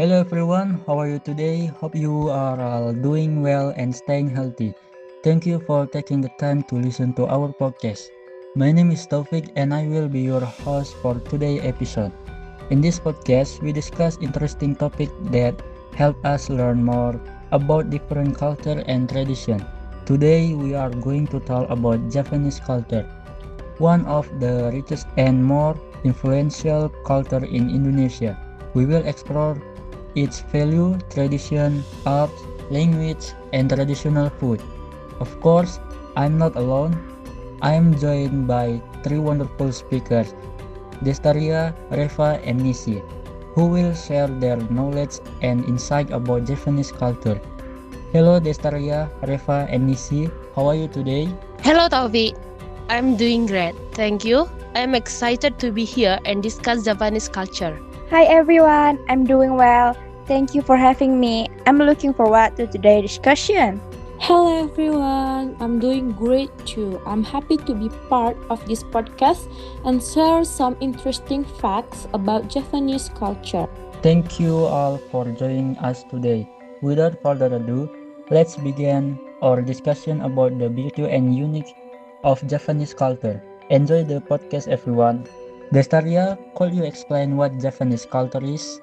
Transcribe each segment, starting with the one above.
Hello everyone, how are you today? Hope you are all doing well and staying healthy. Thank you for taking the time to listen to our podcast. My name is Taufik and I will be your host for today's episode. In this podcast, we discuss interesting topics that help us learn more about different culture and tradition. Today, we are going to talk about Japanese culture, one of the richest and more influential culture in Indonesia. We will explore its value, tradition, art, language, and traditional food. Of course, I'm not alone. I am joined by three wonderful speakers, Destaria, Reva, and Nisi, who will share their knowledge and insight about Japanese culture. Hello Destaria, Reva, and Nisi. How are you today? Hello Taufik, I'm doing great, thank you. I'm excited to be here and discuss Japanese culture. Hi everyone, I'm doing well. Thank you for having me. I'm looking forward to today's discussion. Hello everyone, I'm doing great too. I'm happy to be part of this podcast and share some interesting facts about Japanese culture. Thank you all for joining us today. Without further ado, let's begin our discussion about the beauty and unique of Japanese culture. Enjoy the podcast everyone. Destaria, could you explain what Japanese culture is?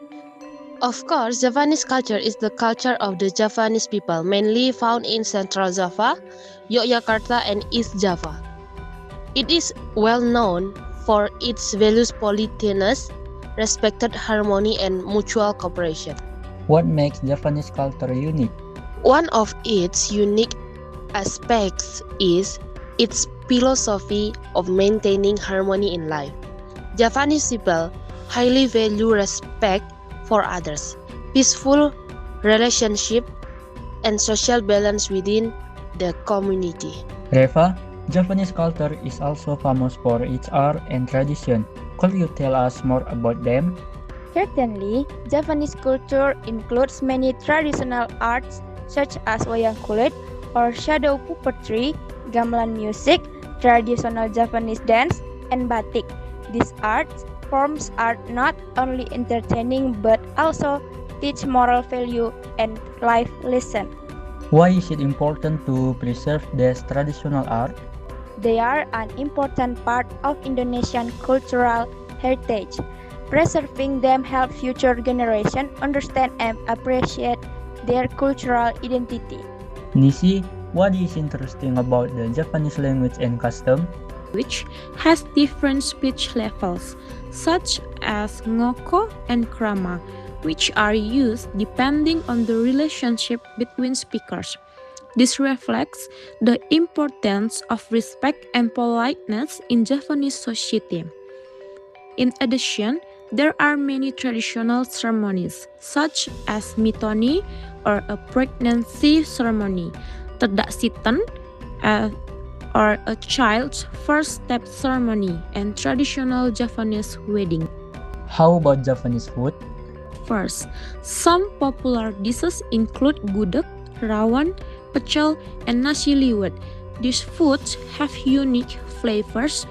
Of course, Japanese culture is the culture of the Japanese people, mainly found in Central Java, Yogyakarta, and East Java. It is well known for its values politeness, respected harmony, and mutual cooperation. What makes Japanese culture unique? One of its unique aspects is its philosophy of maintaining harmony in life. Japanese people highly value respect for others, peaceful relationship, and social balance within the community. Reva, Japanese culture is also famous for its art and tradition. Could you tell us more about them? Certainly, Japanese culture includes many traditional arts such as wayang kulit or shadow puppetry, gamelan music, traditional Japanese dance, and batik. These art forms are not only entertaining but also teach moral value and life lesson. Why is it important to preserve this traditional art? They are an important part of Indonesian cultural heritage. Preserving them help future generations understand and appreciate their cultural identity. Nisi, what is interesting about the Japanese language and custom? Which has different speech levels, such as ngoko and krama, which are used depending on the relationship between speakers. This reflects the importance of respect and politeness in Japanese society. In addition, there are many traditional ceremonies, such as mitoni or a pregnancy ceremony, tadaksitan, or a child's first step ceremony, and traditional Japanese wedding. How about Japanese food? First, some popular dishes include gudeg, rawon, pecel, and nasi liwet. These foods have unique flavors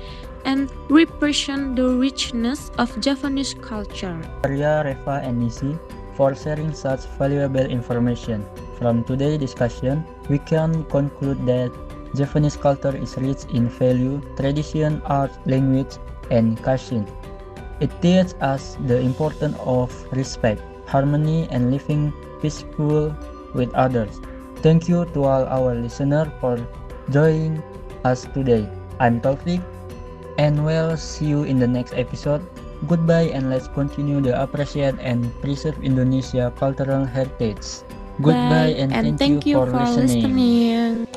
and represent the richness of Japanese culture. Arya, Reva, and Nisi for sharing such valuable information. From today's discussion, we can conclude that Japanese culture is rich in value, tradition, art, language, and custom. It teaches us the importance of respect, harmony, and living peaceful with others. Thank you to all our listeners for joining us today. I'm Taufik, and we'll see you in the next episode. Goodbye, and let's continue to appreciate and preserve Indonesia cultural heritage. Goodbye, Bye, and thank you for listening. listening.